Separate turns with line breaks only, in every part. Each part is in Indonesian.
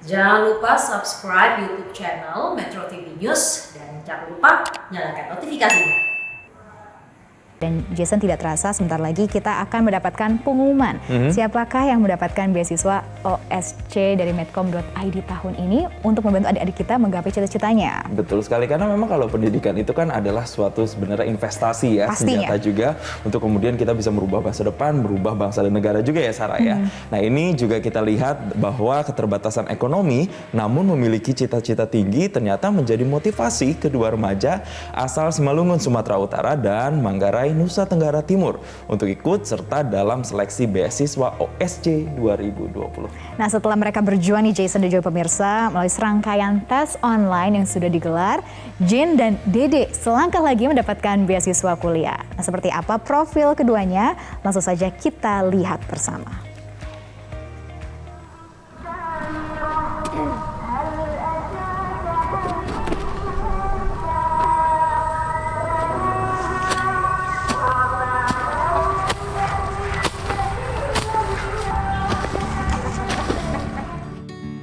Jangan lupa subscribe YouTube channel Metro TV News dan jangan lupa nyalakan notifikasinya.
Dan Jason, tidak terasa sebentar lagi kita akan mendapatkan pengumuman siapakah yang mendapatkan beasiswa OSC dari Medcom.id tahun ini untuk membantu adik-adik kita menggapai cita-citanya.
Betul sekali, karena memang kalau pendidikan itu kan adalah suatu sebenarnya investasi ya,
pastinya.
Senjata juga untuk kemudian kita bisa merubah masa depan, merubah bangsa dan negara juga ya Sarah ya. Nah ini juga kita lihat bahwa keterbatasan ekonomi namun memiliki cita-cita tinggi ternyata menjadi motivasi kedua remaja asal Simalungun, Sumatera Utara dan Manggarai, Nusa Tenggara Timur untuk ikut serta dalam seleksi beasiswa OSC 2020.
Nah, setelah mereka berjuang nih Jason dan juga pemirsa melalui serangkaian tes online yang sudah digelar, Jin dan Dede selangkah lagi mendapatkan beasiswa kuliah. Nah, seperti apa profil keduanya? Langsung saja kita lihat bersama.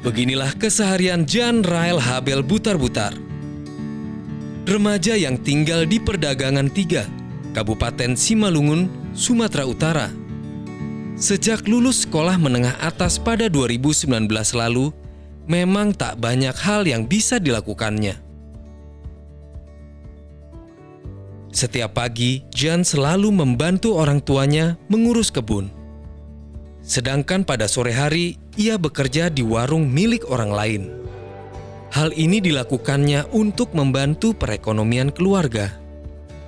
Beginilah keseharian Jan Rael Habel Butar-Butar. Remaja yang tinggal di Perdagangan 3, Kabupaten Simalungun, Sumatera Utara. Sejak lulus sekolah menengah atas pada 2019 lalu, memang tak banyak hal yang bisa dilakukannya. Setiap pagi, Jan selalu membantu orang tuanya mengurus kebun. Sedangkan pada sore hari, ia bekerja di warung milik orang lain. Hal ini dilakukannya untuk membantu perekonomian keluarga.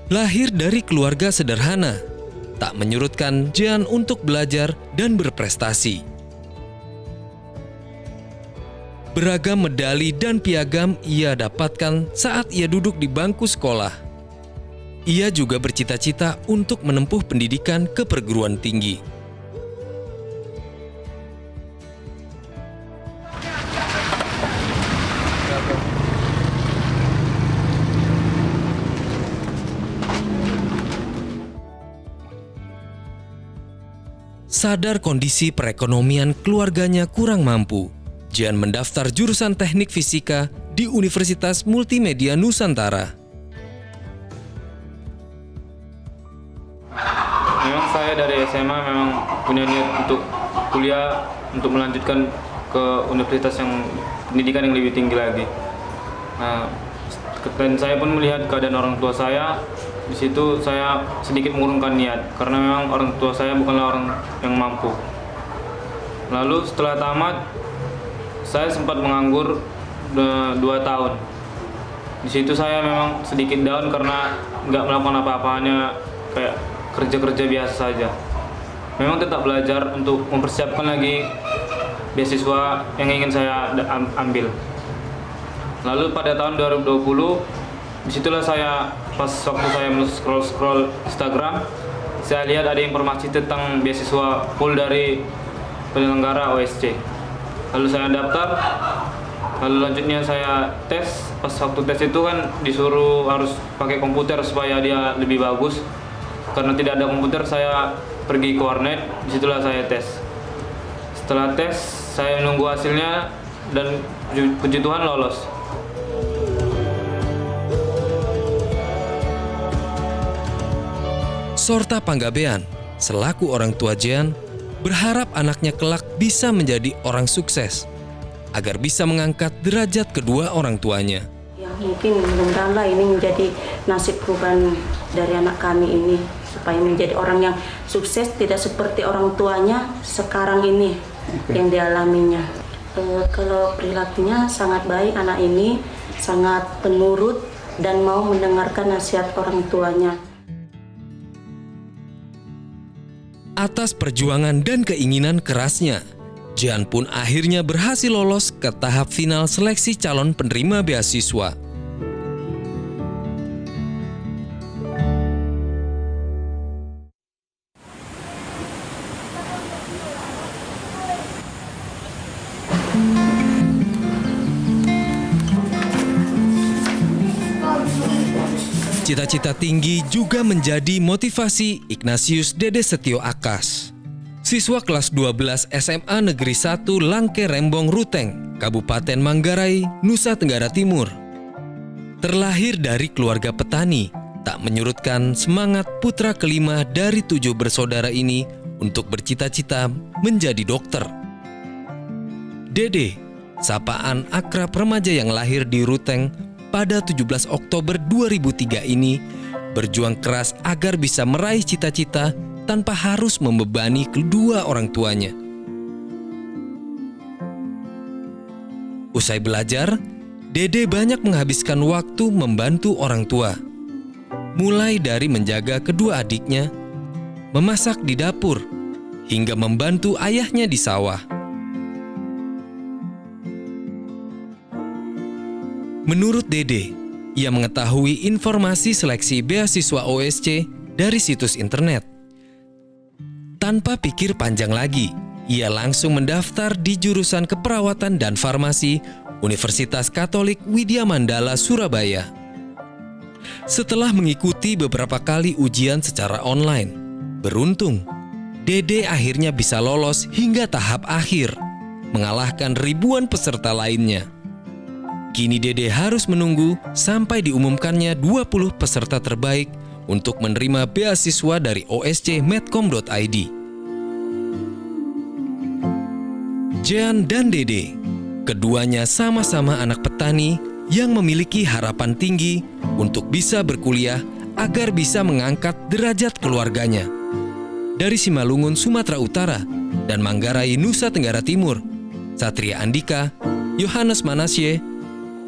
Lahir dari keluarga sederhana, tak menyurutkan Jan untuk belajar dan berprestasi. Beragam medali dan piagam ia dapatkan saat ia duduk di bangku sekolah. Ia juga bercita-cita untuk menempuh pendidikan ke perguruan tinggi. Sadar kondisi perekonomian keluarganya kurang mampu, Jan mendaftar jurusan Teknik Fisika di Universitas Multimedia Nusantara.
Memang saya dari SMA memang punya niat untuk kuliah, untuk melanjutkan ke universitas yang pendidikan yang lebih tinggi lagi. Nah, dan saya pun melihat keadaan orang tua saya. Di situ saya sedikit mengurungkan niat karena memang orang tua saya bukanlah orang yang mampu. Lalu setelah tamat, saya sempat menganggur 2 tahun. Di situ saya memang sedikit down karena nggak melakukan apa-apanya, kayak kerja-kerja biasa saja. Memang tetap belajar untuk mempersiapkan lagi beasiswa yang ingin saya ambil. Lalu pada tahun 2020, disitulah saya pas waktu saya scroll Instagram, saya lihat ada informasi tentang beasiswa full dari penyelenggara OSC. Lalu saya daftar, lalu lanjutnya saya tes. Pas waktu tes itu kan disuruh harus pakai komputer supaya dia lebih bagus. Karena tidak ada komputer, saya pergi ke warnet, disitulah saya tes. Setelah tes, saya menunggu hasilnya dan puji Tuhan lolos.
Sorta Panggabean, selaku orang tua Jan, berharap anaknya kelak bisa menjadi orang sukses, agar bisa mengangkat derajat kedua orang tuanya.
Ya mungkin mudah-mudahan ini menjadi nasib perubahan dari anak kami ini, supaya menjadi orang yang sukses, tidak seperti orang tuanya sekarang ini yang dialaminya. Kalau perilakunya sangat baik, anak ini sangat penurut dan mau mendengarkan nasihat orang tuanya.
Atas perjuangan dan keinginan kerasnya, Jan pun akhirnya berhasil lolos ke tahap final seleksi calon penerima beasiswa. Cita-cita tinggi juga menjadi motivasi Ignatius Dede Setio Akas. Siswa kelas 12 SMA Negeri 1 Langke Rembong Ruteng Kabupaten Manggarai, Nusa Tenggara Timur. Terlahir dari keluarga petani, tak menyurutkan semangat putra kelima dari 7 bersaudara ini untuk bercita-cita menjadi dokter. Dede, sapaan akrab remaja yang lahir di Ruteng pada 17 Oktober 2003 ini, berjuang keras agar bisa meraih cita-cita tanpa harus membebani kedua orang tuanya. Usai belajar, Dede banyak menghabiskan waktu membantu orang tua. Mulai dari menjaga kedua adiknya, memasak di dapur, hingga membantu ayahnya di sawah. Menurut Dede, ia mengetahui informasi seleksi beasiswa OSC dari situs internet. Tanpa pikir panjang lagi, ia langsung mendaftar di jurusan keperawatan dan farmasi Universitas Katolik Widya Mandala, Surabaya. Setelah mengikuti beberapa kali ujian secara online, beruntung, Dede akhirnya bisa lolos hingga tahap akhir, mengalahkan ribuan peserta lainnya. Kini Dede harus menunggu sampai diumumkannya 20 peserta terbaik untuk menerima beasiswa dari OSC Medcom.id. Jean dan Dede, keduanya sama-sama anak petani yang memiliki harapan tinggi untuk bisa berkuliah agar bisa mengangkat derajat keluarganya. Dari Simalungun, Sumatera Utara, dan Manggarai, Nusa Tenggara Timur, Satria Andika, Yohanes Manasye,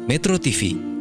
Metro TV.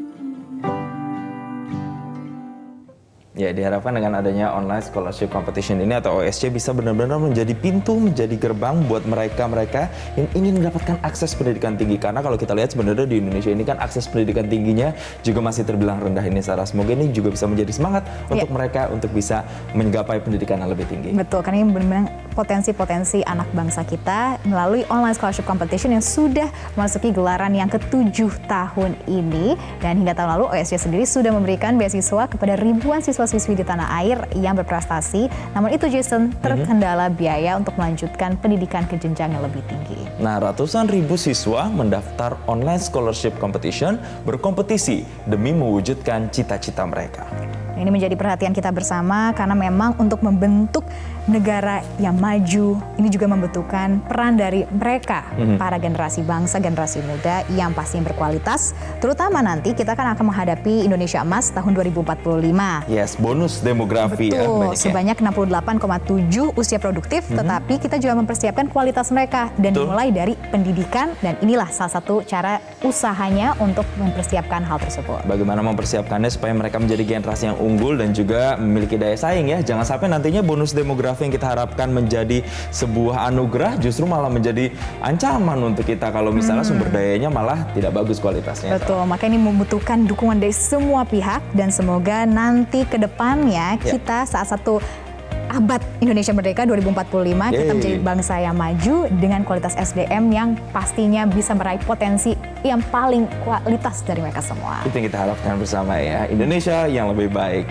Ya, diharapkan dengan adanya online scholarship competition ini atau OSC bisa benar-benar menjadi pintu, menjadi gerbang buat mereka-mereka yang ingin mendapatkan akses pendidikan tinggi. Karena kalau kita lihat sebenarnya di Indonesia ini kan akses pendidikan tingginya juga masih terbilang rendah ini, Sarah. Semoga ini juga bisa menjadi semangat untuk mereka untuk bisa menggapai pendidikan yang lebih tinggi.
Betul, karena ini benar-benar potensi-potensi anak bangsa kita melalui online scholarship competition yang sudah memasuki gelaran yang ke-7 tahun ini. Dan hingga tahun lalu OSC sendiri sudah memberikan beasiswa kepada ribuan siswa-siswi di tanah air yang berprestasi. Namun itu, Jason, terkendala biaya untuk melanjutkan pendidikan ke jenjang yang lebih tinggi.
Nah, ratusan ribu siswa mendaftar online scholarship competition berkompetisi demi mewujudkan cita-cita mereka.
Ini menjadi perhatian kita bersama karena memang untuk membentuk negara yang maju ini juga membutuhkan peran dari mereka, para generasi bangsa, generasi muda yang pastinya berkualitas. Terutama nanti kita kan akan menghadapi Indonesia Emas tahun 2045.
Yes, bonus demografi.
Betul, sebanyak 68,7 usia produktif, tetapi kita juga mempersiapkan kualitas mereka dan dimulai dari pendidikan, dan inilah salah satu cara usahanya untuk mempersiapkan hal tersebut.
Bagaimana mempersiapkannya supaya mereka menjadi generasi yang unggul dan juga memiliki daya saing ya. Jangan sampai nantinya bonus demografi yang kita harapkan menjadi sebuah anugerah justru malah menjadi ancaman untuk kita kalau misalnya sumber dayanya malah tidak bagus kualitasnya.
Betul, makanya ini membutuhkan dukungan dari semua pihak dan semoga nanti ke depannya kita saat satu abad Indonesia Merdeka 2045 kita menjadi bangsa yang maju dengan kualitas SDM yang pastinya bisa meraih potensi yang paling kualitas dari mereka semua.
Itu yang kita harapkan bersama ya, Indonesia yang lebih baik.